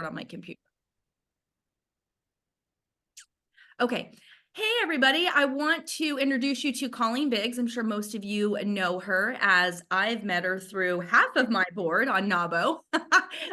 on my computer. Okay. Hey, everybody. I want to introduce you to Colleen Biggs. I'm sure most of you know her, as I've met her through half of my board on NAWBO.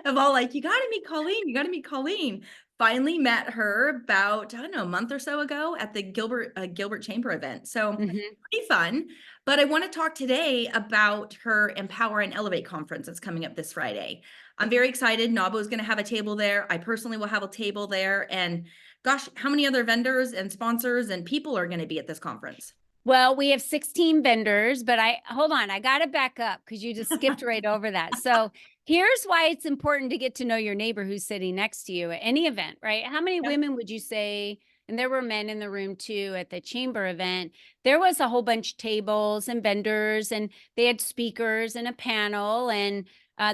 Of all like, you got to meet Colleen. You got to meet Colleen. Finally met her about, I don't know, a month or so ago at the Gilbert Chamber event. So pretty fun. But I want to talk today about her Empower and Elevate conference that's coming up this Friday. I'm very excited. NAWBO is going to have a table there. I personally will have a table there. And gosh, how many other vendors and sponsors and people are going to be at this conference? Well, we have 16 vendors, but hold on, I got to back up because you just skipped right over that. So here's why it's important to get to know your neighbor who's sitting next to you at any event, right? How many women would you say, and there were men in the room too at the chamber event, there was a whole bunch of tables and vendors, and they had speakers and a panel, and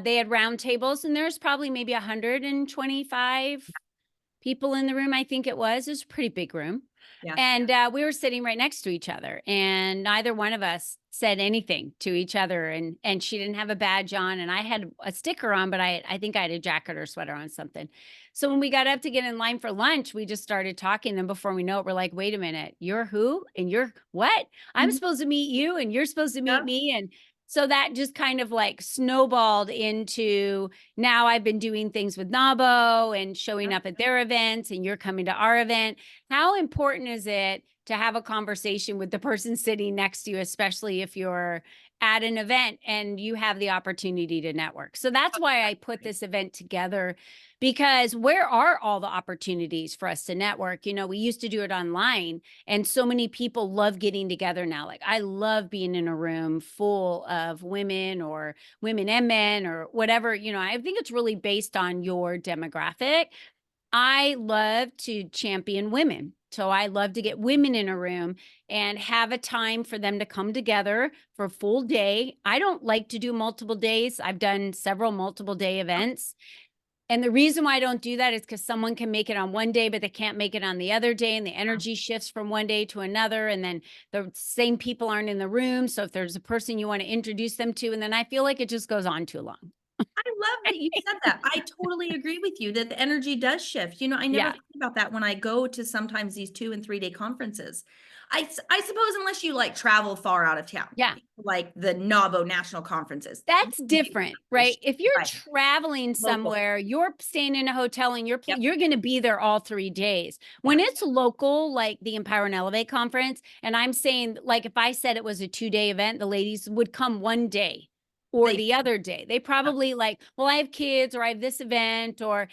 they had round tables, and there's probably maybe 125 people in the room. I think it was a pretty big room. Yeah. And we were sitting right next to each other, and neither one of us said anything to each other. And she didn't have a badge on, and I had a sticker on, but I think I had a jacket or sweater on, something. So when we got up to get in line for lunch, we just started talking. And before we know it, we're like, wait a minute, you're who? And you're what? I'm supposed to meet you, and you're supposed to meet me. And so that just kind of like snowballed into, now I've been doing things with NAWBO and showing up at their events, and you're coming to our event. How important is it to have a conversation with the person sitting next to you, especially if you're at an event and you have the opportunity to network? So that's why I put this event together, because where are all the opportunities for us to network? You know, we used to do it online, and so many people love getting together now. Like, I love being in a room full of women, or women and men, or whatever. You know, I think it's really based on your demographic. I love to champion women. So I love to get women in a room and have a time for them to come together for a full day. I don't like to do multiple days. I've done several multiple day events. And the reason why I don't do that is because someone can make it on one day, but they can't make it on the other day. And the energy shifts from one day to another. And then the same people aren't in the room. So if there's a person you want to introduce them to, and then I feel like it just goes on too long. I love that you said that. I totally agree with you that the energy does shift. You know, I never think about that when I go to sometimes these 2 and 3 day conferences. I suppose unless you like travel far out of town, like the NAWBO national conferences. That's different, right? If you're traveling Local. somewhere, you're staying in a hotel, and you're going to be there all 3 days. When it's local, like the Empower and Elevate conference, and I'm saying, like, if I said it was a 2-day event, the ladies would come one day or the other day. They probably like, well, I have kids, or I have this event, and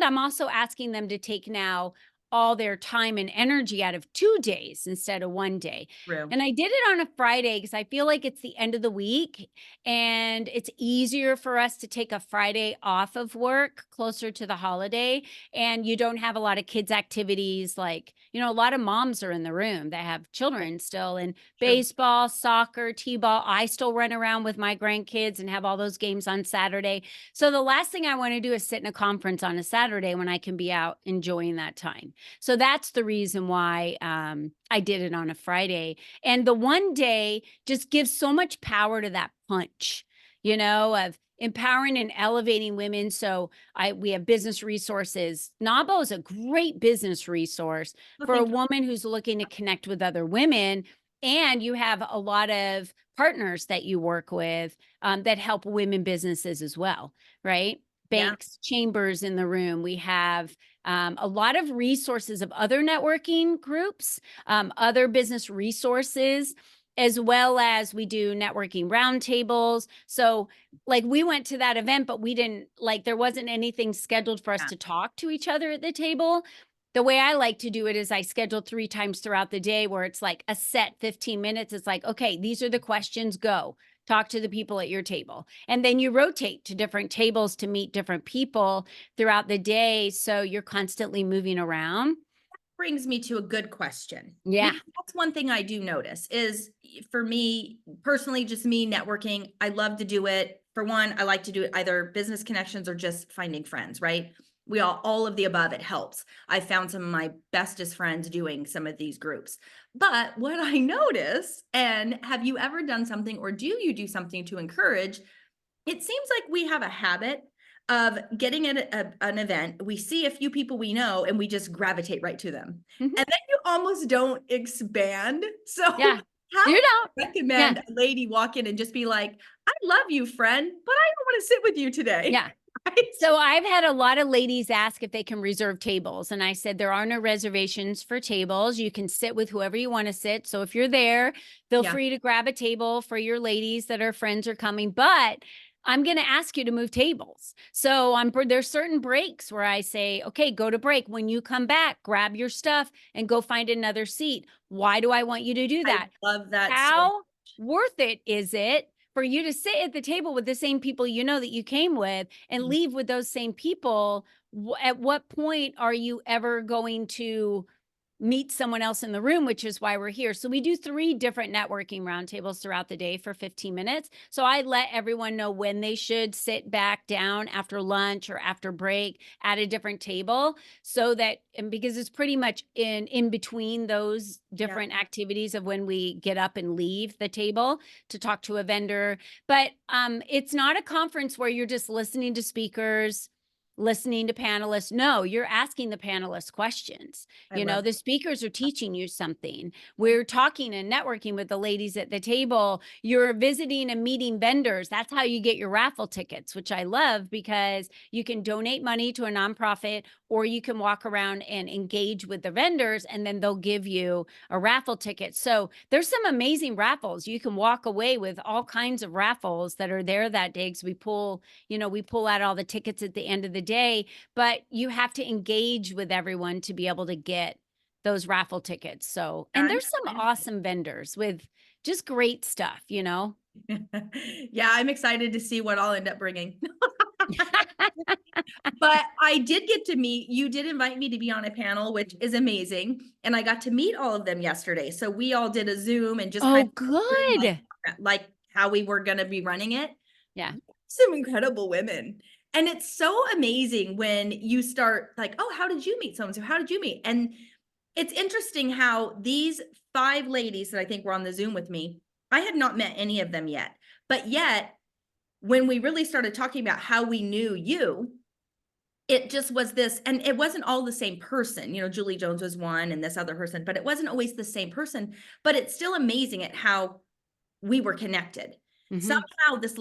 I'm also asking them to take now all their time and energy out of 2 days instead of 1 day. True. And I did it on a Friday because I feel like it's the end of the week, and it's easier for us to take a Friday off of work closer to the holiday. And you don't have a lot of kids' activities. Like, you know, a lot of moms are in the room that have children still, and baseball, soccer, t-ball. I still run around with my grandkids and have all those games on Saturday. So the last thing I want to do is sit in a conference on a Saturday when I can be out enjoying that time. So that's the reason why I did it on a Friday. And the one day just gives so much power to that punch, you know, of empowering and elevating women. So we have business resources. NAWBO is a great business resource for a woman who's looking to connect with other women. And you have a lot of partners that you work with that help women businesses as well, right? Banks, chambers in the room. We have a lot of resources of other networking groups, other business resources, as well as we do networking roundtables. So like, we went to that event, but we didn't, like, there wasn't anything scheduled for us to talk to each other at the table. The way I like to do it is I schedule 3 times throughout the day, where it's like a set 15 minutes. It's like, okay, these are the questions, go. Talk to the people at your table. And then you rotate to different tables to meet different people throughout the day. So you're constantly moving around. Brings me to a good question. Yeah. That's one thing I do notice is, for me personally, just me networking, I love to do it. For one, I like to do it either business connections or just finding friends, right? We all of the above, it helps. I found some of my bestest friends doing some of these groups. But what I notice, and have you ever done something, or do you do something to encourage, it seems like we have a habit of getting at an event. We see a few people we know and we just gravitate right to them. Mhm. And then you almost don't expand. So Yeah. how You do don't. you Yeah. recommend a lady walk in and just be like, I love you, friend, but I don't want to sit with you today? Yeah. Right? So I've had a lot of ladies ask if they can reserve tables. And I said, there are no reservations for tables. You can sit with whoever you want to sit. So if you're there, feel Yeah. free to grab a table for your ladies that are friends are coming. But I'm going to ask you to move tables. So there's certain breaks where I say, okay, go to break. When you come back, grab your stuff and go find another seat. Why do I want you to do I that? love that so How worth it is it for you to sit at the table with the same people you know that you came with and much. leave with those same people? At what point are you ever going to meet someone else in the room, which is why we're here? So we do 3 different networking roundtables throughout the day for 15 minutes. So I let everyone know when they should sit back down after lunch or after break at a different table, so that, and because it's pretty much in between those Yeah. different activities of when we get up and leave the table to talk to a vendor. But it's not a conference where you're just listening to speakers, listening to panelists. No, you're asking the panelists questions. I You love know, the speakers are that. teaching you something. Yeah. We're talking and networking with the ladies at the table. You're visiting and meeting vendors. That's how you get your raffle tickets, which I love, because you can donate money to a nonprofit, or you can walk around and engage with the vendors, and then they'll give you a raffle ticket. So there's some amazing raffles. You can walk away with all kinds of raffles that are there that day, because we pull out all the tickets at the end of the day. But you have to engage with everyone to be able to get those raffle tickets. So, Yeah, and I'm there's some excited. awesome vendors with just great stuff. Yeah, I'm excited to see what I'll end up bringing. But I did get to meet you did invite me to be on a panel, which is amazing, and I got to meet all of them yesterday. So we all did a Zoom and just kind Oh, of Zoom good. like how we were gonna be running it. Yeah. Some incredible women. And it's so amazing when you start like, "Oh, how did you meet so and so? How did you meet?" And it's interesting how these 5 ladies that I think were on the Zoom with me, I had not met any of them yet. But yet, when we really started talking about how we knew you, it just was this, and it wasn't all the same person. Julie Jones was one and this other person, but it wasn't always the same person. But it's still amazing at how we were connected. Hmm. Somehow this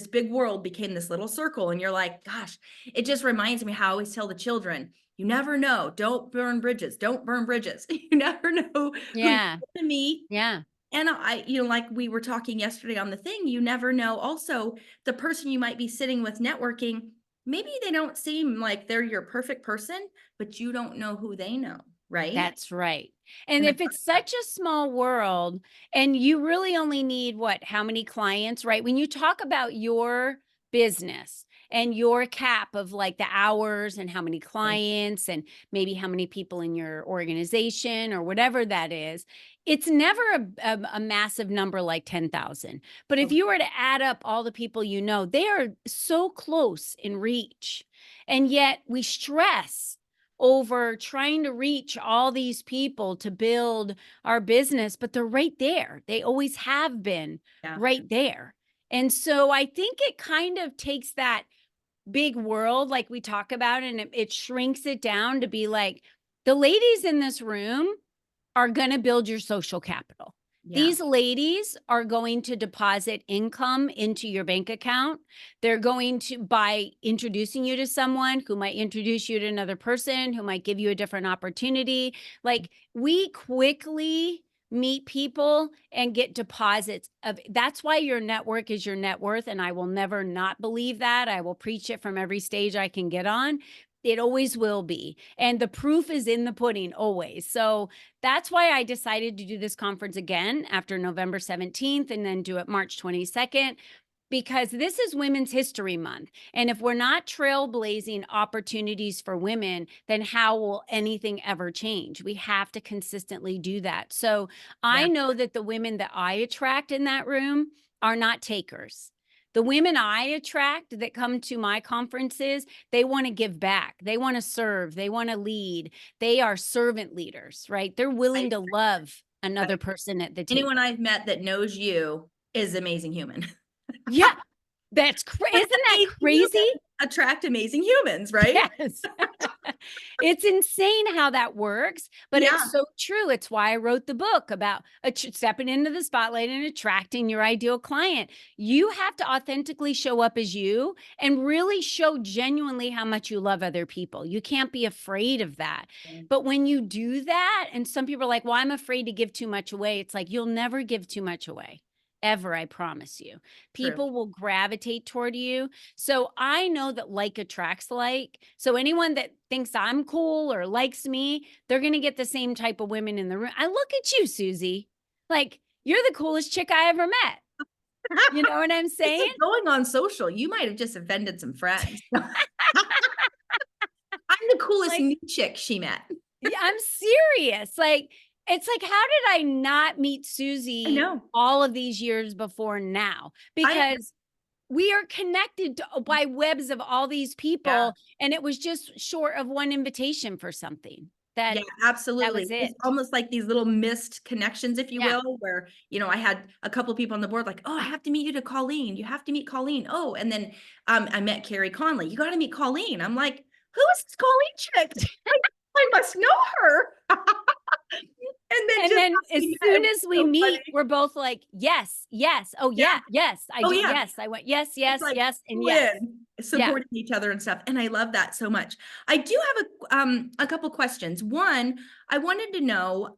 big world became this little circle. And you're like, gosh, it just reminds me how I always tell the children, you never know. Don't burn bridges. Don't burn bridges. You never know who you're Yeah. going to meet. Yeah. And like we were talking yesterday on the thing, you never know. Also, the person you might be sitting with networking, maybe they don't seem like they're your perfect person, but you don't know who they know. Right. That's right. And And if it's such a small world and you really only need how many clients, right? When you talk about your business and your cap of like the hours and how many clients and maybe how many people in your organization or whatever that is, it's never a massive number like 10,000. But if you were to add up all the people they are so close in reach. And yet we stress over trying to reach all these people to build our business, but they're right there. They always have been yeah. right there. And so I think it kind of takes that big world, like we talk about, and it shrinks it down to be like the ladies in this room are going to build your social capital. Yeah. These ladies are going to deposit income into your bank account. They're going to, by introducing you to someone who might introduce you to another person who might give you a different opportunity. Like, we quickly meet people and get deposits of. That's why your network is your net worth. And I will never not believe that. I will preach it from every stage I can get on. It always will be. And the proof is in the pudding always. So that's why I decided to do this conference again after November 17th and then do it March 22nd, because this is Women's History Month. And if we're not trailblazing opportunities for women, then how will anything ever change? We have to consistently do that. So I Yeah. know that the women that I attract in that room are not takers. The women I attract that come to my conferences, they want to give back. They want to serve. They want to lead. They are servant leaders, right? They're willing to love another person at the Anyone table. I've met that knows you is amazing human. Yeah, isn't that Amazing crazy? human. attract amazing humans, right? Yes. It's insane how that works, but Yeah. it's so true. It's why I wrote the book about stepping into the spotlight and attracting your ideal client. You have to authentically show up as you and really show genuinely how much you love other people. You can't be afraid of that. But when you do that, and some people are like, well, I'm afraid to give too much away. It's like, you'll never give too much away. Ever, I promise you. True. People will gravitate toward you. So I know that like attracts like. So anyone that thinks I'm cool or likes me, they're going to get the same type of women in the room. I look at you, Suzi. Like, you're the coolest chick I ever met. You know what I'm It's saying? like going on social. You might have just offended some friends. I'm the coolest Like, new chick she met. yeah, I'm serious. Like, it's like, how did I not meet I Suzi know. all of these years before now? I Because we are connected by webs of all these Yeah. people, and it was just short of one invitation for something. Yeah, That absolutely. was It's it. almost like these little missed connections, if you Yeah. will, where, I had a couple people on the board like, "Oh, I have to meet you to Colleen. You have to meet Colleen." Oh, and then, I met Carrie Conley. "You gotta meet Colleen." I'm like, "Who is this Colleen chick? I must know her." And then And just then how as we met, it soon was as we so meet, funny. we're both like, yes, yes. Oh Yeah. yeah, yes. I Oh, do. yeah. Yes. I went, yes, It's yes, like yes, and yes. twin Yeah. supporting each other and stuff, and I love that so much. I do have a couple questions. One, I wanted to know,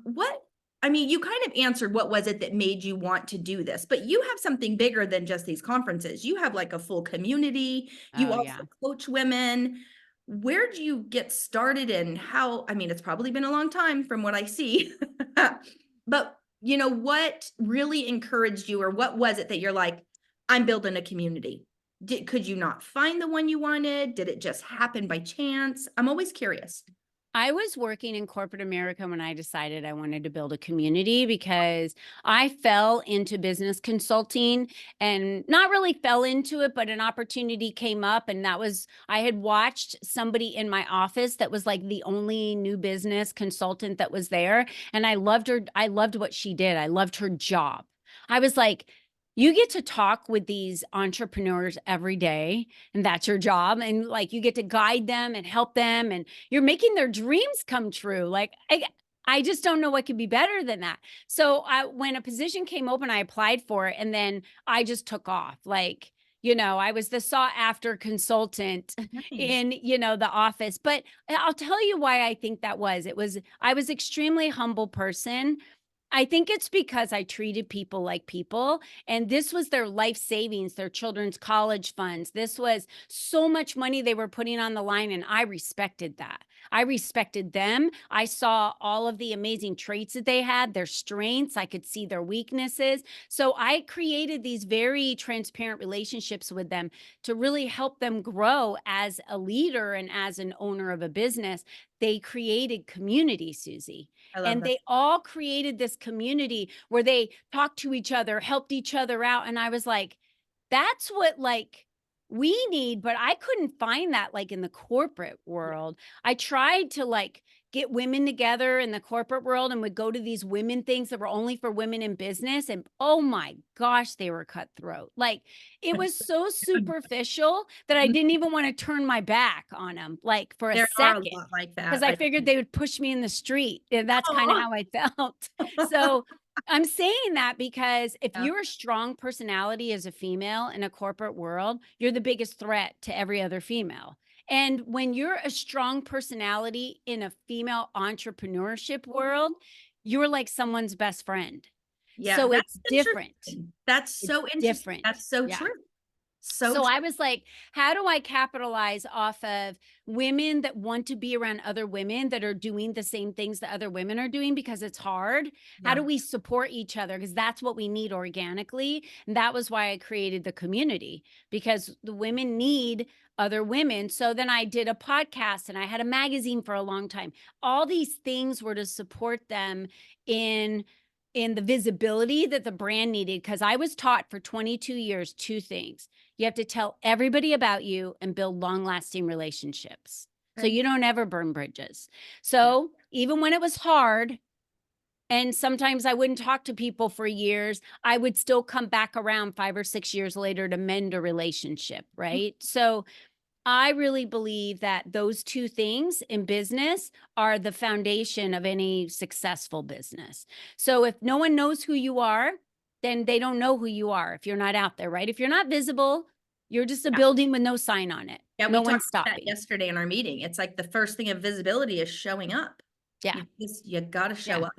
what I mean, you kind of answered what was it that made you want to do this, but you have something bigger than just these conferences. You have like a full community. You Oh also yeah. coach women. Where'd you get started and how, I mean, it's probably been a long time from what I see, but what really encouraged you or what was it that you're like, I'm building a community? Could you not find the one you wanted? Did it just happen by chance? I'm always curious. I was working in corporate America when I decided I wanted to build a community because I fell into business consulting and not really fell into it, but an opportunity came up. And that was, I had watched somebody in my office that was like the only new business consultant that was there. And I loved her. I loved what she did. I loved her job. I was like, you get to talk with these entrepreneurs every day, and that's your job. And like, you get to guide them and help them, and you're making their dreams come true. Like, I just don't know what could be better than that. So when a position came open, I applied for it, and then I just took off. Like, I was the sought after consultant Nice. in, the office. But I'll tell you why I think that was. I was extremely humble person. I think it's because I treated people like people, and this was their life savings, their children's college funds. This was so much money they were putting on the line, and I respected that. I respected them. I saw all of the amazing traits that they had, their strengths. I could see their weaknesses. So I created these very transparent relationships with them to really help them grow as a leader and as an owner of a business. They created community, Suzi. I love And that. they all created this community where they talked to each other, helped each other out. And I was like, that's what like we need, but I couldn't find that like in the corporate world. I tried to like get women together in the corporate world and would go to these women things that were only for women in business. And oh my gosh, they were cutthroat. Like it was so superficial that I didn't even want to turn my back on them, like for a There are a second, lot like because that. I figured they would push me in the street. And that's kind of Oh. how I felt. So I'm saying that because if Yeah. you're a strong personality as a female in a corporate world, you're the biggest threat to every other female. And when you're a strong personality in a female entrepreneurship world, you're like someone's best friend. Yeah, So that's it's different. interesting. That's It's so interesting. different. That's so Yeah. true. So So true. I was like, how do I capitalize off of women that want to be around other women that are doing the same things that other women are doing because it's hard? How do Yeah. we support each other? Because that's what we need organically. And that was why I created the community, because the women need other women. So then I did a podcast and I had a magazine for a long time. All these things were to support them in the visibility that the brand needed, because I was taught for 22 years two things. You have to tell everybody about you and build long lasting relationships so Okay. you don't ever burn bridges. Yeah. So even when it was hard, And sometimes I wouldn't talk to people for years. I would still come back around 5 or 6 years later to mend a relationship, right? So I really believe that those two things in business are the foundation of any successful business. So if no one knows who you are, then they don't know who you are if you're not out there, right? If you're not visible, you're just a Yeah. building with no sign on it. Yeah, we No talked one's about that stopping. yesterday in our meeting. It's like the first thing of visibility is showing up. Yeah. You gotta show Yeah. up.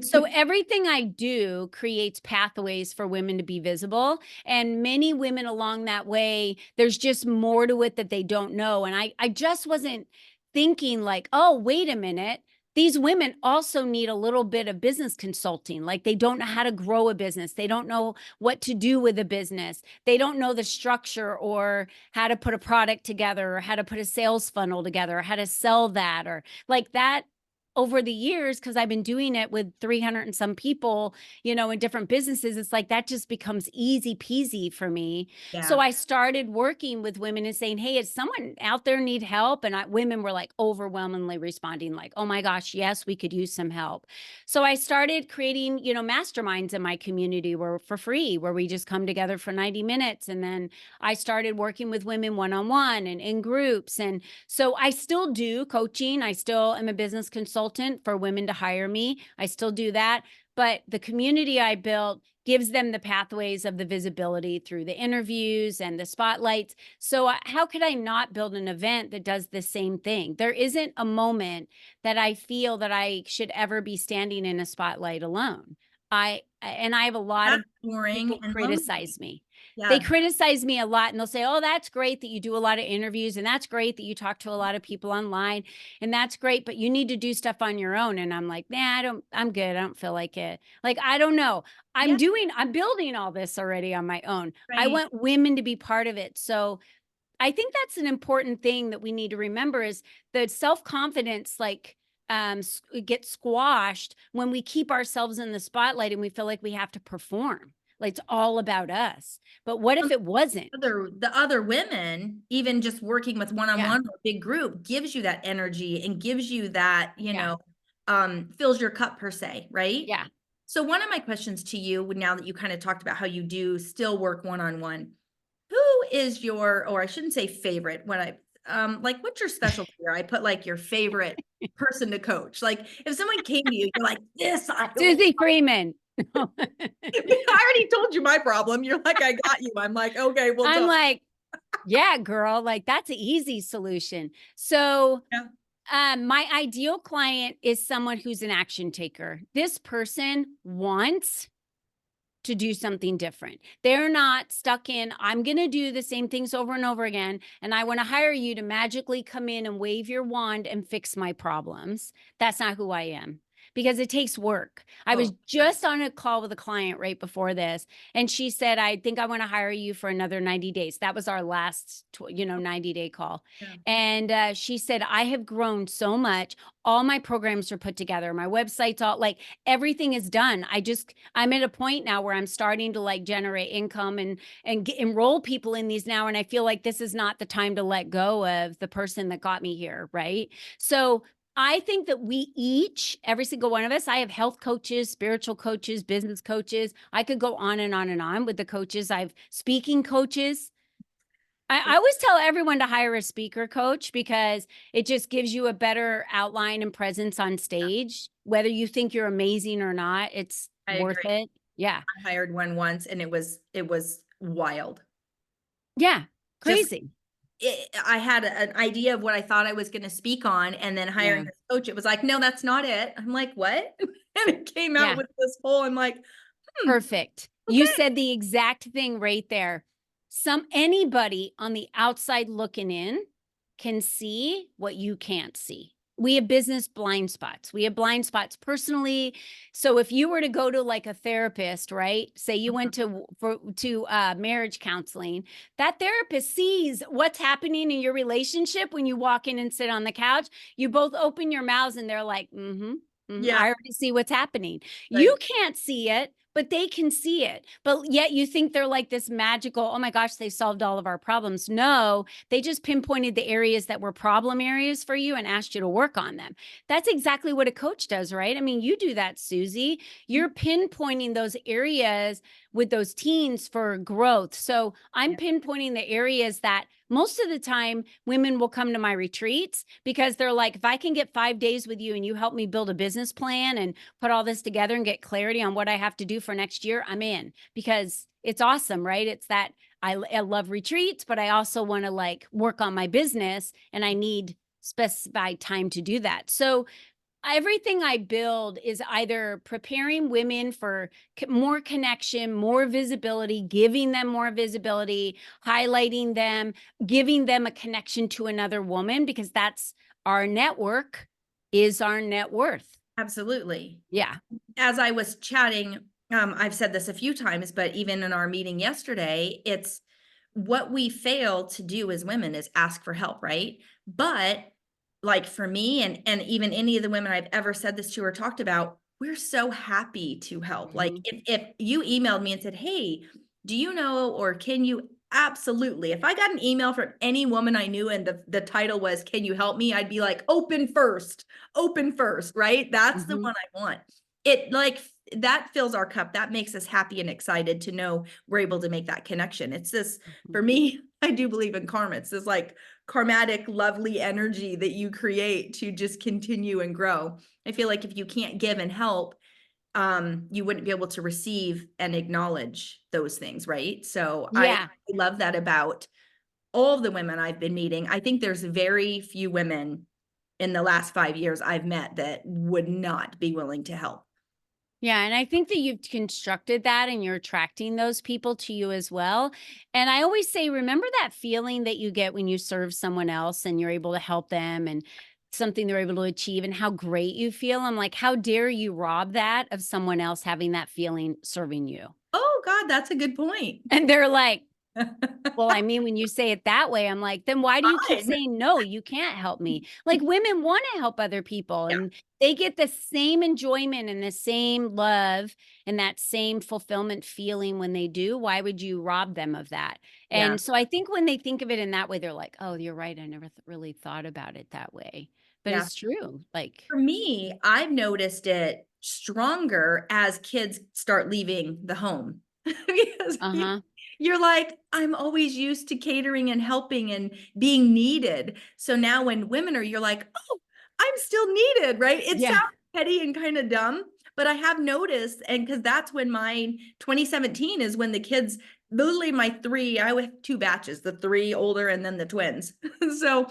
So everything I do creates pathways for women to be visible. And many women along that way, there's just more to it that they don't know. And I just wasn't thinking like, oh, wait a minute. These women also need a little bit of business consulting. Like they don't know how to grow a business. They don't know what to do with a business. They don't know the structure or how to put a product together or how to put a sales funnel together or how to sell that or like that over the years, because I've been doing it with 300 and some people, in different businesses, it's like that just becomes easy peasy for me. So Yeah. I started working with women and saying, hey, is someone out there need help? And women were like overwhelmingly responding like, oh my gosh, yes, we could use some help. So I started creating, masterminds in my community where for free, where we just come together for 90 minutes. And then I started working with women one-on-one and in groups. And so I still do coaching. I still am a business consultant for women to hire me. I still do that. But the community I built gives them the pathways of the visibility through the interviews and the spotlights. So how could I not build an event that does the same thing? There isn't a moment that I feel that I should ever be standing in a spotlight alone. I have a lot That's of boring people and lonely. criticize me. They Yeah. criticize me a lot and they'll say, oh, that's great that you do a lot of interviews and that's great that you talk to a lot of people online and that's great, but you need to do stuff on your own. And I'm like, nah, I'm good. I don't feel like it. Like, I don't know. Yeah. I'm building all this already on my own. I Right. want women to be part of it. So I think that's an important thing that we need to remember is the self-confidence, like, gets squashed when we keep ourselves in the spotlight and we feel like we have to perform. Like it's all about us. But what if it wasn't? The other women, even just working with Yeah. one-on-one or big group, gives you that energy and gives you that, Yeah. fills your cup per se, right? Yeah. So one of my questions to you, now that you kind of talked about how you do still work one-on-one, who is your, or I shouldn't say favorite, when like what's your specialty? Or I put like your favorite person to coach. Like if someone came to you, you're like, this, I don't, Suzi Freeman. I already told you my problem. You're like, I got you. I'm like, okay, we'll I'm talk. like, yeah, girl, like that's an easy solution. So Yeah. my ideal client is someone who's an action taker. This person wants to do something different. They're not stuck in, I'm going to do the same things over and over again. And I want to hire you to magically come in and wave your wand and fix my problems. That's not who I am because it takes work. I was Oh, sure. just on a call with a client right before this, and she said, I think I want to hire you for another 90 days. That was our last, 90-day call. Yeah. And she said, I have grown so much. All my programs are put together. My website's all like everything is done. I'm at a point now where I'm starting to like generate income and enroll people in these now. And I feel like this is not the time to let go of the person that got me here. Right. So I think that we each, every single one of us, I have health coaches, spiritual coaches, business coaches. I could go on and on and on with the coaches. I have speaking coaches. I always tell everyone to hire a speaker coach because it just gives you a better outline and presence on stage. Whether you think you're amazing or not, it's I worth agree. it. Yeah. I hired one once and it was wild. Yeah. Just Crazy. I had an idea of what I thought I was going to speak on, and then hiring Yeah. this coach, it was like, no, that's not it. I'm like, what? And it came out Yeah. with this whole, I'm like, Perfect. You okay. said the exact thing right there. Anybody on the outside looking in can see what you can't see. We have business blind spots. We have blind spots personally. So if you were to go to like a therapist, right? Say you went to marriage counseling, that therapist sees what's happening in your relationship when you walk in and sit on the couch. You both open your mouths and they're like, mm-hmm. Yeah, I already see what's happening. You right. can't see it, but they can see it. But yet you think they're like this magical, oh my gosh, they solved all of our problems. No, they just pinpointed the areas that were problem areas for you and asked you to work on them. That's exactly what a coach does, right? I mean, you do that, Suzi. You're pinpointing those areas with those teens for growth. So I'm Yeah. pinpointing the areas that most of the time women will come to my retreats because they're like, if I can get 5 days with you and you help me build a business plan and put all this together and get clarity on what I have to do for next year, I'm in, because it's awesome, right? It's that I love retreats, but I also want to like work on my business and I need specified time to do that. So everything I build is either preparing women for more connection, more visibility, giving them more visibility, highlighting them, giving them a connection to another woman, because that's our network is our net worth. Absolutely. Yeah. As I was chatting, I've said this a few times, but even in our meeting yesterday, it's what we fail to do as women is ask for help, right? But like for me and even any of the women I've ever said this to or talked about, we're so happy to help. Like Mhm. if you emailed me and said, "Hey, do you know or can you?" Absolutely. If I got an email from any woman I knew and the title was, "Can you help me?" I'd be like, open first, right? That's the Mhm. one I want. It like that fills our cup. That makes us happy and excited to know we're able to make that connection. It's this Mhm. for me, I do believe in karma. It's this like karmatic, lovely energy that you create to just continue and grow. I feel like if you can't give and help, you wouldn't be able to receive and acknowledge those things, right? So I Yeah. love that about all of the women I've been meeting. I think there's very few women in the last 5 years I've met that would not be willing to help. Yeah, and I think that you've constructed that and you're attracting those people to you as well. And I always say, remember that feeling that you get when you serve someone else and you're able to help them and something they're able to achieve and how great you feel. I'm like, how dare you rob that of someone else having that feeling serving you? Oh God, that's a good point. And they're like, well, I mean, when you say it that way, I'm like, then why do you keep Fine. saying, no, you can't help me? Like women want to help other people Yeah, and they get the same enjoyment and the same love and that same fulfillment feeling when they do. Why would you rob them of that? yeah, And so I think when they think of it in that way, they're like, oh, you're right. I never really thought about it that way. But yeah. it's true. Like, For me, I've noticed it stronger as kids start leaving the home because uh huh. you're like, I'm always used to catering and helping and being needed. So now when women are, you're like, oh, I'm still needed, right? It Yeah. sounds petty and kind of dumb, but I have noticed, and because that's when my 2017 is when the kids, literally my three, I have two batches, the three older and then the twins. So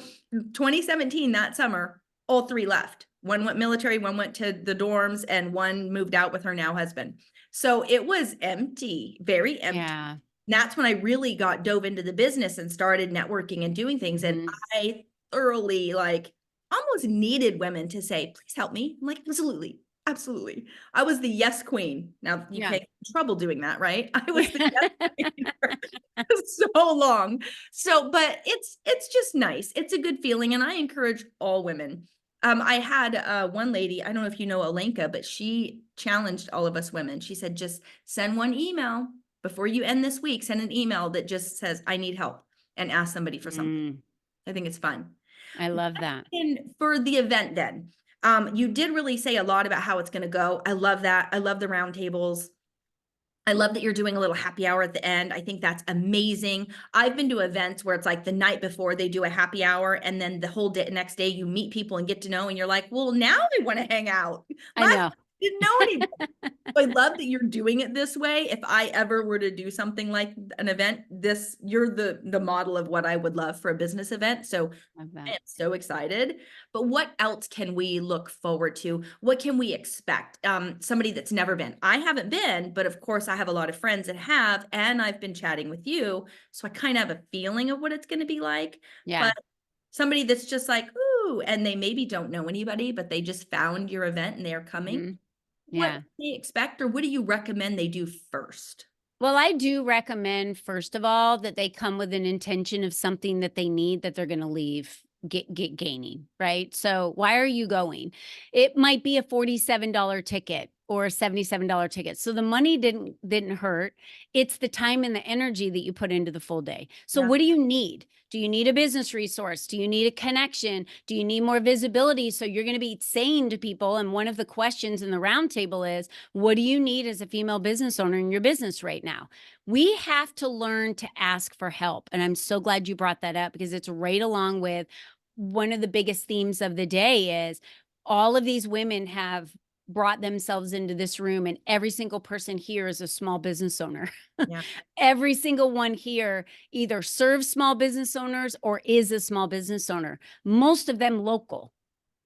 2017, that summer, all three left. One went military, one went to the dorms, and one moved out with her now husband. So it was empty, very empty. Yeah. And that's when I really got dove into the business and started networking and doing things. And Hmm. I thoroughly like almost needed women to say, please help me. I'm like, absolutely. Absolutely. I was the yes queen. Now you Yeah. can't get in trouble doing that, right? I was the yes queen for so long. So, but it's just nice. It's a good feeling. And I encourage all women. I had one lady, I don't know if you know Olenka, but she challenged all of us women. She said, just send one email before you end this week, send an email that just says, I need help and ask somebody for something. Mm, I think it's fun. I love that. And for the event then, you did really say a lot about how it's going to go. I love that. I love the roundtables. I love that you're doing a little happy hour at the end. I think that's amazing. I've been to events where it's like the night before they do a happy hour, and then the whole day, next day you meet people and get to know, and you're like, well, now I want to hang out. I Last know. I didn't know anybody. I love that you're doing it this way. If I ever were to do something like an event, this you're the model of what I would love for a business event. So Love I that. am so excited. But what else can we look forward to? What can we expect? Somebody that's never been. I haven't been, but of course I have a lot of friends that have, and I've been chatting with you. So I kind of have a feeling of what it's going to be like. Yeah. But somebody that's just like, ooh, and they maybe don't know anybody, but they just found your event and they're coming. Mhm. What Yeah. can they expect, or what do you recommend they do first? Well, I do recommend, first of all, that they come with an intention of something that they need that they're going to leave get gaining, right? So, why are you going? It might be a $47 ticket. or $77 tickets. So the money didn't hurt. It's the time and the energy that you put into the full day. So Yeah. what do you need? Do you need a business resource? Do you need a connection? Do you need more visibility? So you're going to be saying to people, and one of the questions in the roundtable is, what do you need as a female business owner in your business right now? We have to learn to ask for help. And I'm so glad you brought that up, because it's right along with one of the biggest themes of the day is all of these women have brought themselves into this room, and every single person here is a small business owner. Yeah. Every single one here either serves small business owners or is a small business owner, most of them local.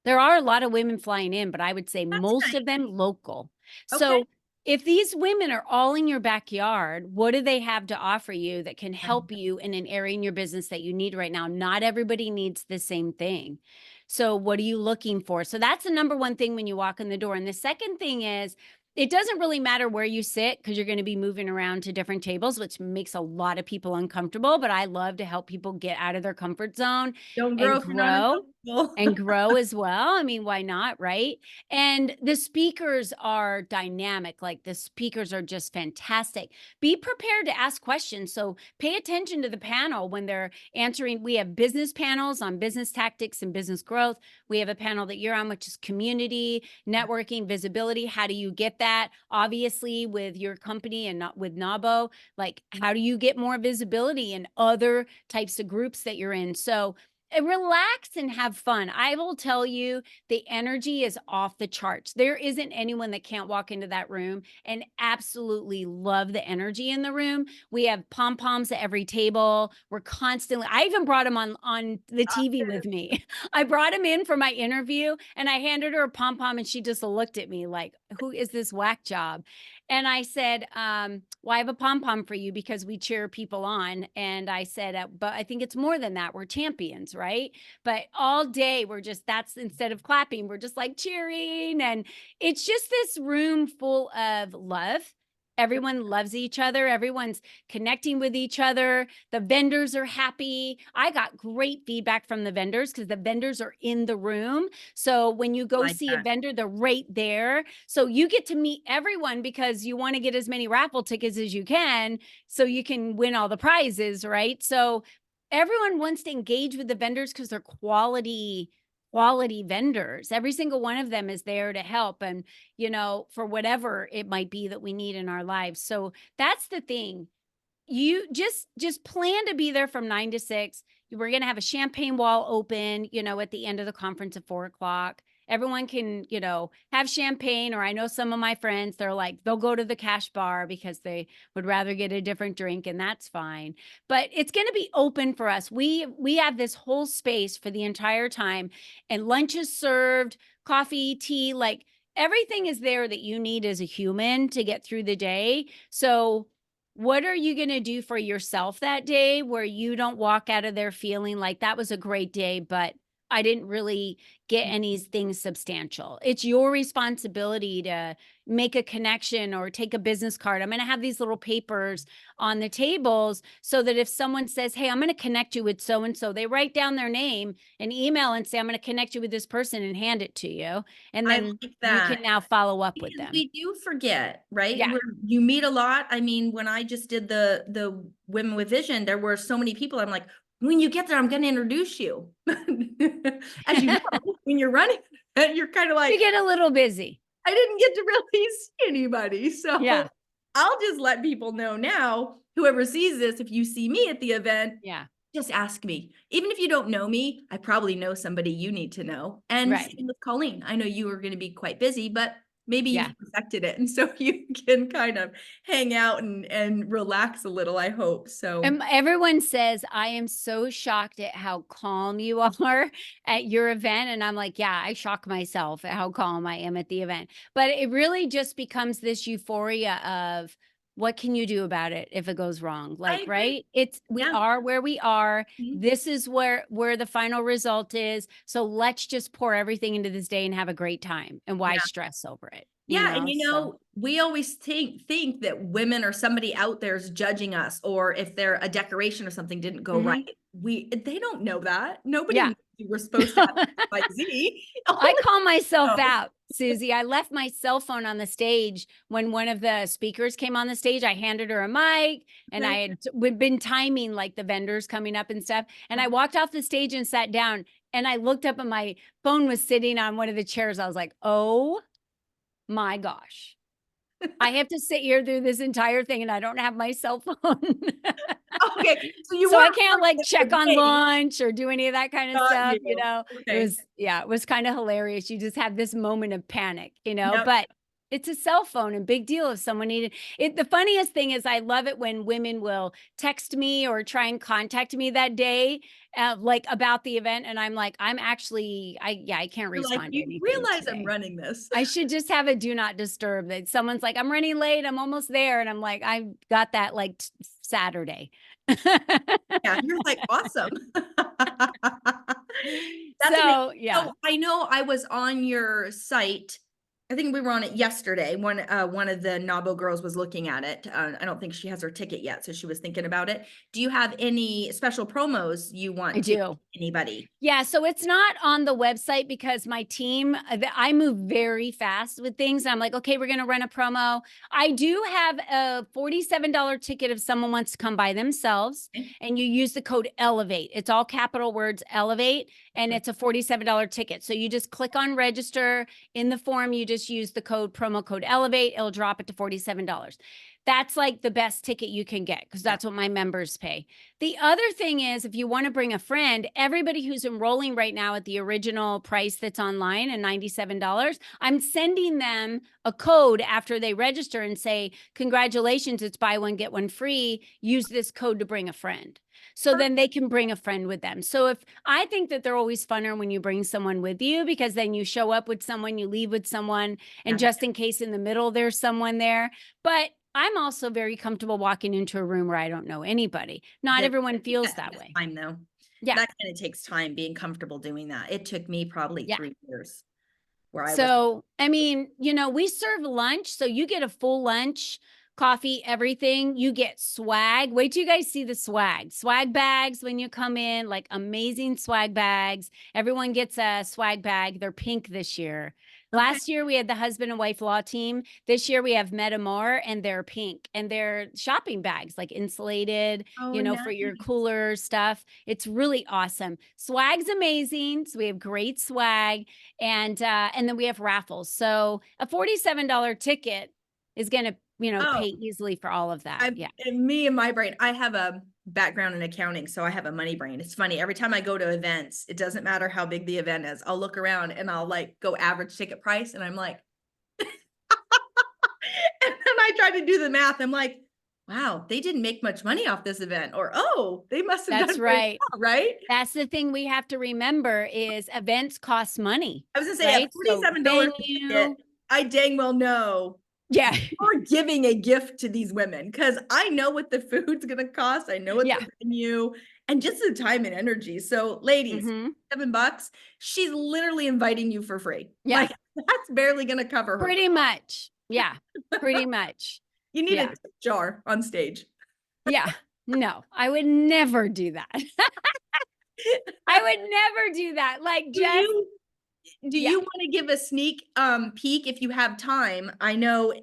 There are a lot of women flying in, but I would say That's most of nice. them local. Okay. So if these women are all in your backyard, what do they have to offer you that can Right. help you in an area in your business that you need right now? Not everybody needs the same thing. So what are you looking for? So that's the number one thing when you walk in the door. And the second thing is, it doesn't really matter where you sit, because you're going to be moving around to different tables, which makes a lot of people uncomfortable. But I love to help people get out of their comfort zone Don't grow and if you're not grow uncomfortable. and grow as well. I mean, why not, right? And the speakers are dynamic. Like, the speakers are just fantastic. Be prepared to ask questions. So pay attention to the panel when they're answering. We have business panels on business tactics and business growth. We have a panel that you're on, which is community, networking, visibility. How do you get that? Obviously, with your company and not with NAWBO, like, how do you get more visibility in other types of groups that you're in? So relax and have fun. I will tell you, the energy is off the charts. There isn't anyone that can't walk into that room and absolutely love the energy in the room. We have pom-poms at every table. We're constantly, I even brought them on the TV with me. I brought him in for my interview, and I handed her a pom-pom, and she just looked at me like, who is this whack job? And I said, well, I have a pom-pom for you because we cheer people on. And I said, but I think it's more than that. We're champions, right? But all day we're just, that's, instead of clapping, we're just like cheering. And it's just this room full of love. Everyone loves each other. Everyone's connecting with each other. The vendors are happy. I got great feedback from the vendors because the vendors are in the room. So when you go Like see a that. vendor, they're right there. So you get to meet everyone because you want to get as many raffle tickets as you can so you can win all the prizes, right? So everyone wants to engage with the vendors because they're quality vendors. Every single one of them is there to help, and for whatever it might be that we need in our lives. So that's the thing. You just plan to be there from 9 to 6. We're going to have a champagne wall open, at the end of the conference at 4 o'clock. Everyone can, have champagne, or I know some of my friends, they're like, they'll go to the cash bar because they would rather get a different drink, and that's fine. But it's going to be open for us. We have this whole space for the entire time, and lunch is served, coffee, tea, like everything is there that you need as a human to get through the day. So what are you going to do for yourself that day where you don't walk out of there feeling like that was a great day, but I didn't really get anything substantial? It's your responsibility to make a connection or take a business card. I'm going to have these little papers on the tables so that if someone says, hey, I'm going to connect you with so-and-so, they write down their name and email and say, I'm going to connect you with this person, and hand it to you. And I then like you that. can now follow up with Because them. we do forget, right? Yeah. You meet a lot. I mean, when I just did the Women with Vision, there were so many people. I'm like, when you get there, I'm going to introduce you. As you know, when you're running, you're kind of You like, get a little busy. I didn't get to really see anybody. So Yeah. I'll just let people know now, whoever sees this, if you see me at the event, Yeah. just ask me. Even if you don't know me, I probably know somebody you need to know. And Right. same with Colleen. I know you are going to be quite busy, but maybe Yeah. you've perfected it. And so you can kind of hang out and relax a little, I hope. So And everyone says, I am so shocked at how calm you are at your event. And I'm like, yeah, I shock myself at how calm I am at the event. But it really just becomes this euphoria of, what can you do about it if it goes wrong? I Like, agree. right? We Yeah. are where we are. Mhm. This is where the final result is. So let's just pour everything into this day and have a great time. And why Yeah. stress over it? Yeah, and So we always think that women or somebody out there is judging us, or if they're a decoration or something didn't go right. mhm. They don't know that. Nobody Yeah. knows you were supposed to have XYZ. I Holy call myself cow. out, Susie. I left my cell phone on the stage when one of the speakers came on the stage. I handed her a mic and I Okay. had we'd been timing like the vendors coming up and stuff. And I walked off the stage and sat down and I looked up and my phone was sitting on one of the chairs. I was like, oh my gosh. I have to sit here through this entire thing and I don't have my cell phone. Okay, so you So I weren't can't like check on away. lunch or do any of that kind of Got stuff, you you. know? Okay. It was kind of hilarious. You just have this moment of panic, you know, Yep. but it's a cell phone and big deal if someone needed it. The funniest thing is I love it when women will text me or try and contact me that day, like about the event. And I'm like, I can't You're like, respond to "You anything realize I'm today. running this." I should just have a do not disturb that someone's like, I'm running late. I'm almost there. And I'm like, I got that like Saturday. Yeah, you're like, "Awesome." That's amazing. So, yeah, So, I know I was on your site. I think we were on it yesterday. One of the NAWBO girls was looking at it. I don't think she has her ticket yet, so she was thinking about it. Do you have any special promos you I want to do. anybody? Yeah, so it's not on the website because my team, I move very fast with things. I'm like, okay, we're going to run a promo. I do have a $47 ticket if someone wants to come by themselves Okay. and you use the code ELEVATE. It's all capital words, ELEVATE, and it's a $47 ticket. So you just click on register in the form. You just use the promo code ELEVATE. It'll drop it to $47. That's like the best ticket you can get because Yeah. that's what my members pay. The other thing is, if you want to bring a friend, everybody who's enrolling right now at the original price that's online and $97, I'm sending them a code after they register and say, congratulations, it's buy one, get one free. Use this code to bring a friend. So then they can bring a friend with them. So if I think that they're always funner when you bring someone with you, because then you show up with someone, you leave with someone, and Yeah. just in case in the middle there's someone there. But I'm also very comfortable walking into a room where I don't know anybody. Not everyone feels that way. Time though. Yeah. That kind of takes time being comfortable doing that. It took me probably Yeah. 3 years where I was. So, I mean, you know, we serve lunch, so you get a full lunch, coffee, everything. You get swag. Wait till you guys see the swag. Swag bags when you come in, like amazing swag bags. Everyone gets a swag bag. They're pink this year. Okay. Last year we had the husband and wife law team. This year we have Metamore and they're pink and they're shopping bags, like insulated, Oh, you know, nice. for your cooler stuff. It's really awesome. Swag's amazing. So we have great swag and then we have raffles. So a $47 ticket is going to, you know, Oh, pay easily for all of that. Yeah. me and my brain, I have a background in accounting, so I have a money brain. It's funny. Every time I go to events, it doesn't matter how big the event is. I'll look around and I'll like go average ticket price and I'm like, and then I try to do the math. I'm like, wow, they didn't make much money off this event. Or, oh, they must have That's done very right. well, right? That's the thing we have to remember is events cost money, I was gonna say at right? So $47 a ticket, venue. I dang well know Yeah. you're giving a gift to these women because I know what the food's gonna cost. I know what Yeah. the venue and just the time and energy. So, ladies, Mm-hmm. $7, she's literally inviting you for free. Yeah. Like that's barely gonna cover her. Pretty much. Yeah. Pretty much. You need a Yeah. tip jar on stage. Yeah. No, I would never do that. I would never do that. Like Do just you do yeah. you want to give a sneak peek if you have time? I know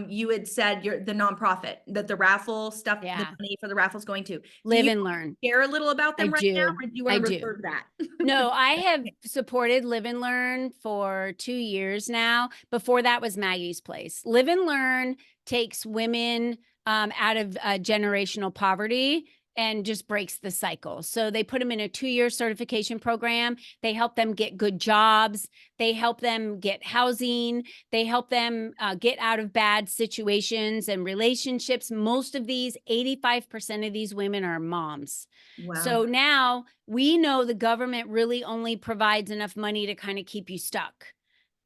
you had said you're the nonprofit that the raffle stuff, the Yeah. money for the raffle's going to. Do Live you and learn. share a little about I them right now, do. or do you want I to do. reserve that? No, I have supported Live and Learn for 2 years now. Before that was Maggie's Place. Live and Learn takes women out of generational poverty and just breaks the cycle. So they put them in a 2-year certification program. They help them get good jobs. They help them get housing. They help them get out of bad situations and relationships. Most of these, 85% of these women are moms. Wow. So now we know the government really only provides enough money to kind of keep you stuck.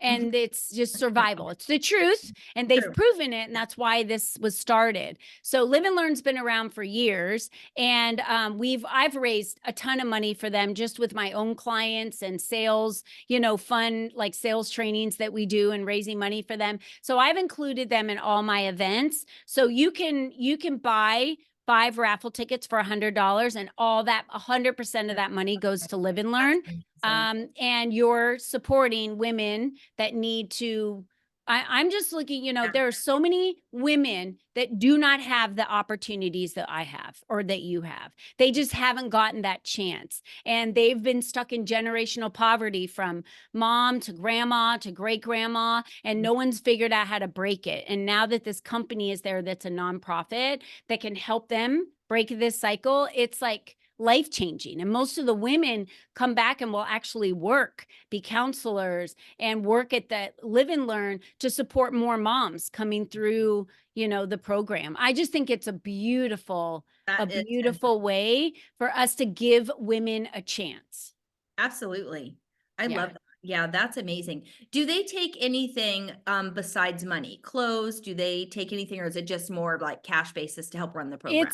And it's just survival. It's the truth. And they've True. proven it. And that's why this was started. So Live and Learn's been around for years. And I've raised a ton of money for them just with my own clients and sales, you know, fun like sales trainings that we do and raising money for them. So I've included them in all my events. So you can buy 5 raffle tickets for $100, and all that 100% of that money goes to Live and Learn. Amazing. And you're supporting women that need to. I'm just looking, Yeah. there are so many women that do not have the opportunities that I have or that you have. They just haven't gotten that chance. And they've been stuck in generational poverty from mom to grandma to great grandma, and no one's figured out how to break it. And now that this company is there, that's a nonprofit that can help them break this cycle, it's like life changing. And most of the women come back and will actually work, be counselors, and work at the Live and Learn to support more moms coming through, the program. I just think it's a That is beautiful way for us to give women a chance. absolutely. I Yeah. love that. Yeah, that's amazing. Do they take anything besides money? Clothes? Do they take anything, or is it just more of like cash basis to help run the program?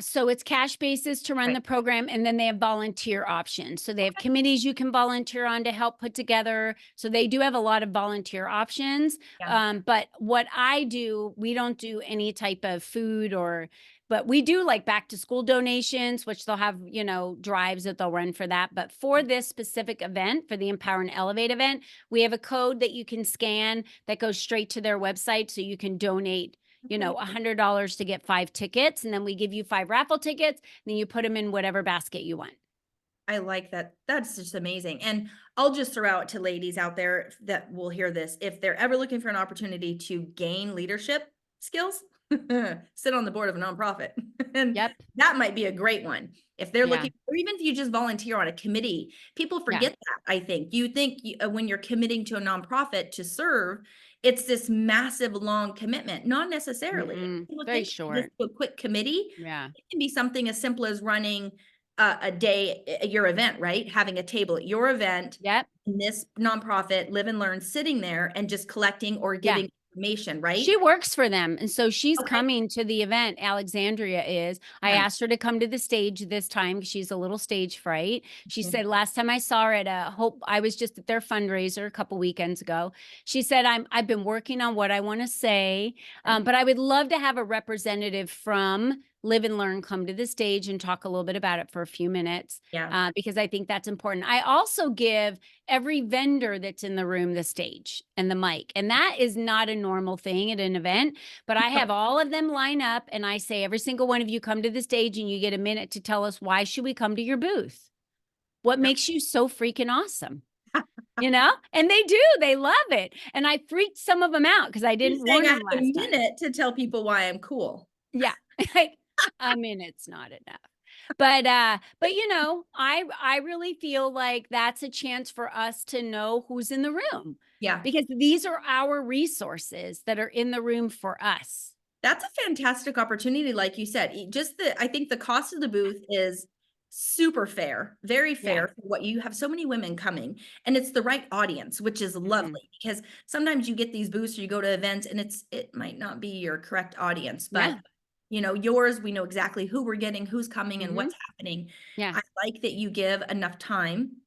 So it's cash basis to run Right. the program, and then they have volunteer options. So they have Okay. committees you can volunteer on to help put together. So they do have a lot of volunteer options. Yeah. But what I do, we don't do any type of food but we do like back to school donations, which they'll have, drives that they'll run for that. But for this specific event, for the Empower and Elevate event, we have a code that you can scan that goes straight to their website, so you can donate Okay. $100 to get 5 tickets, and then we give you 5 raffle tickets, and then you put them in whatever basket you want. I like that. That's just amazing. And I'll just throw out to ladies out there that will hear this. If they're ever looking for an opportunity to gain leadership skills, sit on the board of a nonprofit. And Yep. that might be a great one. If they're Yeah. looking, or even if you just volunteer on a committee, people Yeah. forget that. I think you think when you're committing to a nonprofit to serve, it's this massive long commitment. Not necessarily. Mm-mm. People Very think just short. a quick committee. Yeah. It can be something as simple as running a day at your event, right? Having a table at your event, Yep. and this nonprofit, Live and Learn, sitting there and just collecting or Yeah. giving information, right? She works for them, and so she's Okay. coming to the event. Alexandria is. I Nice. asked her to come to the stage this time 'cause she's a little stage fright. She Mhm. said last time I saw her at a Hope, I was just at their fundraiser a couple weekends ago. She said, I've been working on what I want to say, Okay. but I would love to have a representative from Live and Learn come to the stage and talk a little bit about it for a few minutes, Yeah. because I think that's important. I also give every vendor that's in the room the stage and the mic. And that is not a normal thing at an event, but I have all of them line up and I say, every single one of you come to the stage and you get a minute to tell us, why should we come to your booth? What makes you so freaking awesome? And they do, they love it. And I freaked some of them out because I You're didn't saying warn I them have a last time. minute to tell people why I'm cool. Yeah. Like, I mean, it's not enough. But I really feel like that's a chance for us to know who's in the room, Yeah. because these are our resources that are in the room for us. That's a fantastic opportunity, like you said. I think the cost of the booth is super fair, very Yeah. fair for what you have so many women coming, and it's the right audience, which is Mhm. lovely because sometimes you get these booths or you go to events and it might not be your correct audience, but Yeah. yours, we know exactly who we're getting, who's coming, and Mhm. what's happening. Yeah. I like that you give enough time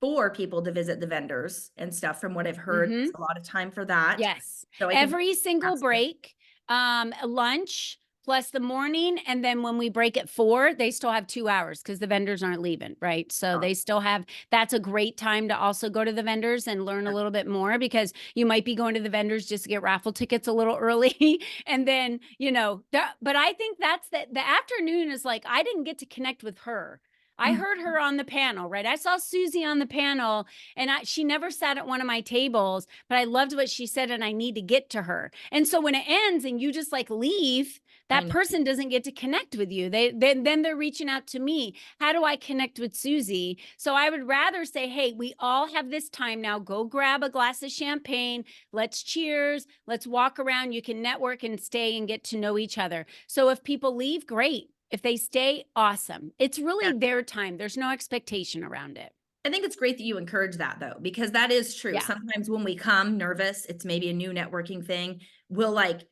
for people to visit the vendors and stuff. From what I've heard, Mhm. there's a lot of time for that. Yes. So I think Every single that's fantastic. break, lunch plus the morning, and then when we break at 4, they still have 2 hours because the vendors aren't leaving, right? So they still have, that's a great time to also go to the vendors and learn a little bit more, because you might be going to the vendors just to get raffle tickets a little early. And then, but I think that's the afternoon is like, I didn't get to connect with her. I Mhm. heard her on the panel, right? I saw Suzi on the panel, and she never sat at one of my tables, but I loved what she said, and I need to get to her. And so when it ends and you just like leave, I that know. person doesn't get to connect with you. Then they're reaching out to me. How do I connect with Suzi? So I would rather say, hey, we all have this time now. Go grab a glass of champagne. Let's cheers. Let's walk around. You can network and stay and get to know each other. So if people leave, great. If they stay, awesome. It's Yeah. really their time. There's no expectation around it. I think it's great that you encourage that though, because that is true. Yeah. Sometimes when we come nervous, it's maybe a new networking thing. We'll like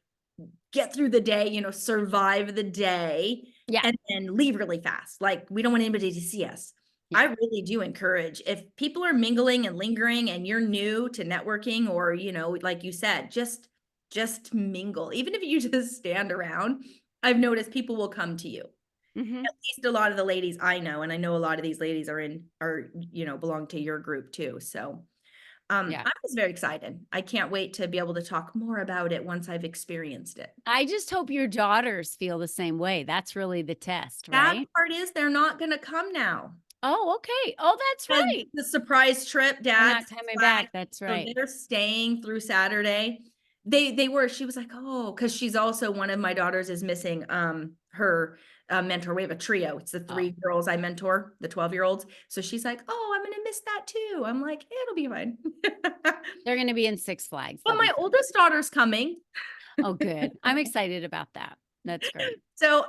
get through the day, survive the day Yeah. and then leave really fast. Like we don't want anybody to see us. Yeah. I really do encourage if people are mingling and lingering and you're new to networking or, like you said, just mingle. Even if you just stand around I've noticed people will come to you. Mhm. At least a lot of the ladies I know, and I know a lot of these ladies belong to your group too. So Yeah. I was very excited. I can't wait to be able to talk more about it once I've experienced it. I just hope your daughters feel the same way. That's really the test, Sad right? part is they're not gonna come now. Oh, okay. Oh, that's And right. the surprise trip, They're dad, not Six coming Flags, back. That's so right. they're staying through Saturday. They were she was like, "Oh," because she's also one of my daughters is missing, her, mentor. We have a trio. It's the Oh, 3 girls I mentor, the 12-year-olds. So she's like, "Oh, I'm gonna miss that too." I'm like, "It'll be fine." they're gonna be in Six Flags. But They'll be my fine. oldest daughter's coming. Oh, good. I'm excited about that. That's great. So,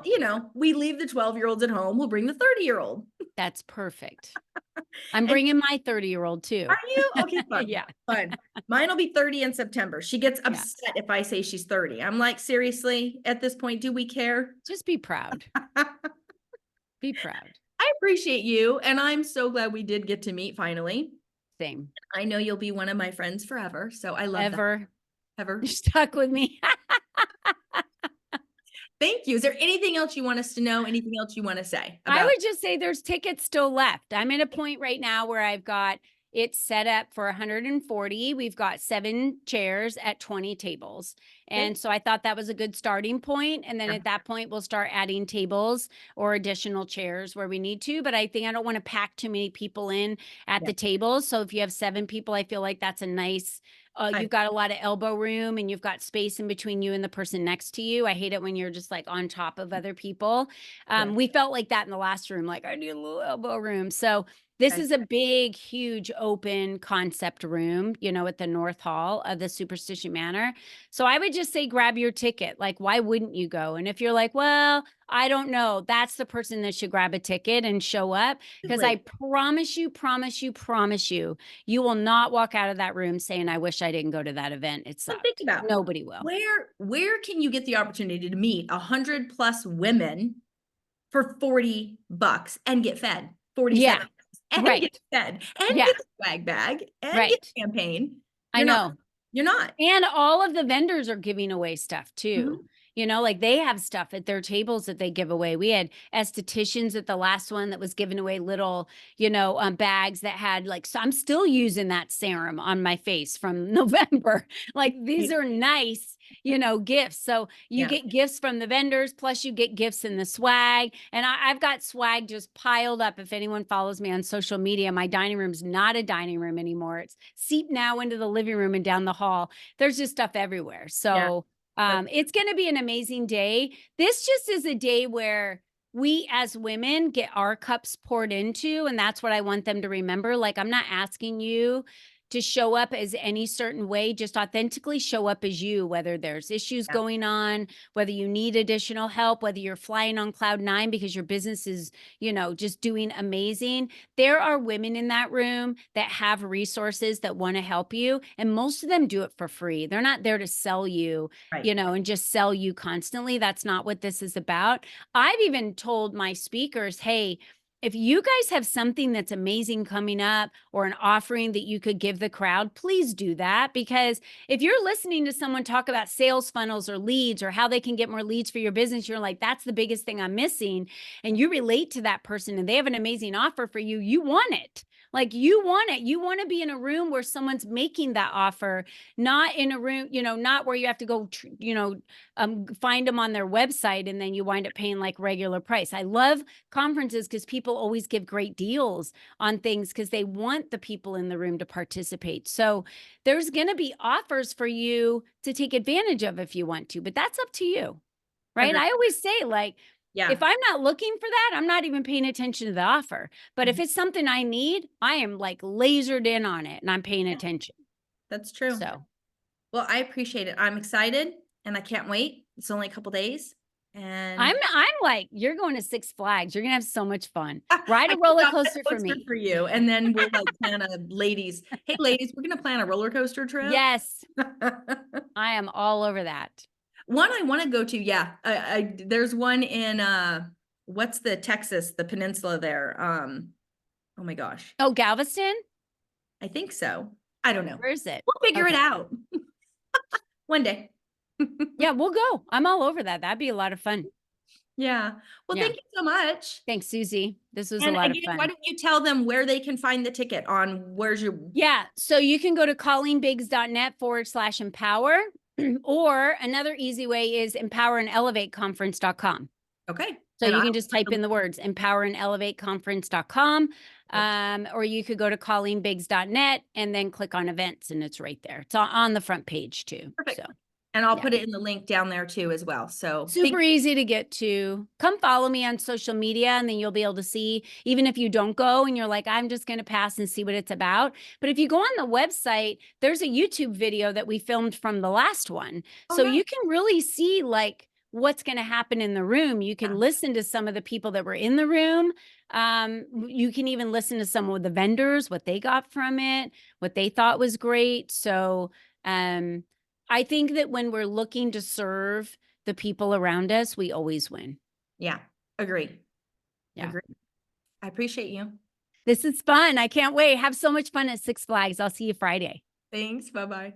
we leave the 12-year-olds at home, we'll bring the 30-year-old. That's perfect. I'm And bringing my 30-year-old too. are you? Okay, fun, Yeah, fun. Mine'll be 30 in September. She gets yeah. upset if I say she's 30. I'm like, "Seriously, at this point, do we care?" Just be proud. Be proud. I appreciate you, and I'm so glad we did get to meet finally. Same. I know you'll be one of my friends forever, so I love that. Ever. You're Ever. stuck with me. Thank you. Is there anything else you want us to know? Anything else you wanna say I about would just say there's tickets still left. I'm at a point right now where I've got it set up for 140. We've got 7 chairs at 20 tables. okay? And so I thought that was a good starting point. And then Yeah, at that point, we'll start adding tables or additional chairs where we need to. But I think I don't want to pack too many people in at yeah. the tables. So if you have 7 people, I feel like that's a nice I you've got a lot of elbow room and you've got space in between you and the person next to you. I hate it when you're just like on top of other people. yeah, We felt like that in the last room, like I need a little elbow room. So this okay. is a big, huge open concept room, at the North Hall of the Superstition Manor. So I would just say grab your ticket. Like, why wouldn't you go? And if you're like, well, I don't know, that's the person that should grab a ticket and show up. Because I Absolutely. promise you, promise you, promise you, you will not walk out of that room saying, I wish I didn't go to that event. It But think sucked. about Nobody will. where can you get the opportunity to meet 100 plus women for 40 bucks and get fed? Yeah, 47 and get right. fed and Yeah, get a swag bag and get right. champagne. I You're not. know. You're not. And all of the vendors are giving away stuff too. Mhm. Like they have stuff at their tables that they give away. We had estheticians at the last one that was giving away little, bags that had like, so I'm still using that serum on my face from November. Like these are nice, gifts. So you Yeah. get gifts from the vendors, plus you get gifts in the swag. And I've got swag just piled up. If anyone follows me on social media, my dining room's not a dining room anymore. It's seeped now into the living room and down the hall. There's just stuff everywhere. Yeah. So That's it's going to be an amazing day. This just is a day where we as women get our cups poured into, and that's what I want them to remember. Like, I'm not asking you to show up as any certain way, just authentically show up as you, whether there's issues yeah. going on, whether you need additional help, whether you're flying on cloud 9 because your business is, just doing amazing. There are women in that room that have resources that want to help you, and most of them do it for free. They're not there to sell you, Right. and just sell you constantly. That's not what this is about. I've even told my speakers, hey, if you guys have something that's amazing coming up or an offering that you could give the crowd, please do that. Because if you're listening to someone talk about sales funnels or leads or how they can get more leads for your business, you're like, that's the biggest thing I'm missing. And you relate to that person and they have an amazing offer for you, you want it. Like you want it. You want to be in a room where someone's making that offer, not in a room, not where you have to go, find them on their website and then you wind up paying like regular price. I love conferences because people always give great deals on things because they want the people in the room to participate. So there's going to be offers for you to take advantage of if you want to, but that's up to you. Right. And Agree. I always say, like, Yeah. if I'm not looking for that, I'm not even paying attention to the offer. But if Mhm. it's something I need, I am like lasered in on it and I'm paying Yeah, attention. that's true. So Well, I appreciate it. I'm excited and I can't wait. It's only a couple days. I'm And I'm like, you're going to Six Flags. You're gonna have so much fun. I Ride a can roller stop that coaster for poster me. for you. And then we'll like plan a ladies. Hey ladies, we're gonna plan a roller coaster trip. Yes, I am all over that. One I want to go to, yeah. There's one in what's the Texas, the peninsula there. Oh my gosh. Oh, Galveston? I think so. I don't know. Where is it? We'll figure it Okay. out one day. Yeah, we'll go. I'm all over that. That'd be a lot of fun. Yeah. Well, Yeah. thank you so much. Thanks, Susie. This was a And lot of again, why fun. don't you tell them where they can find the ticket on where's your Yeah. So you can go to colleenbiggs.net/empower, or another easy way is empowerandelevateconference.com. okay. So And you I'll can just type put in the words empowerandelevateconference.com, the or you could go to colleenbiggs.net and then click on events, and it's right there. It's on the front page too. perfect. So And I'll yeah. put it in the link down there too as well. So Super easy to get to. Come follow me on social media, and then you'll be able to see, even if you don't go and you're like, I'm just going to pass and see what it's about. But if you go on the website, there's a YouTube video that we filmed from the last one. oh, So nice. you can really see like what's going to happen in the room. You can Yeah. listen to some of the people that were in the room. You can even listen to some of the vendors, what they got from it, what they thought was great. So I think that when we're looking to serve the people around us, we always win. Yeah. Agree. Yeah. Agree. I appreciate you. This is fun. I can't wait. Have so much fun at Six Flags. I'll see you Friday. Thanks. Bye-bye.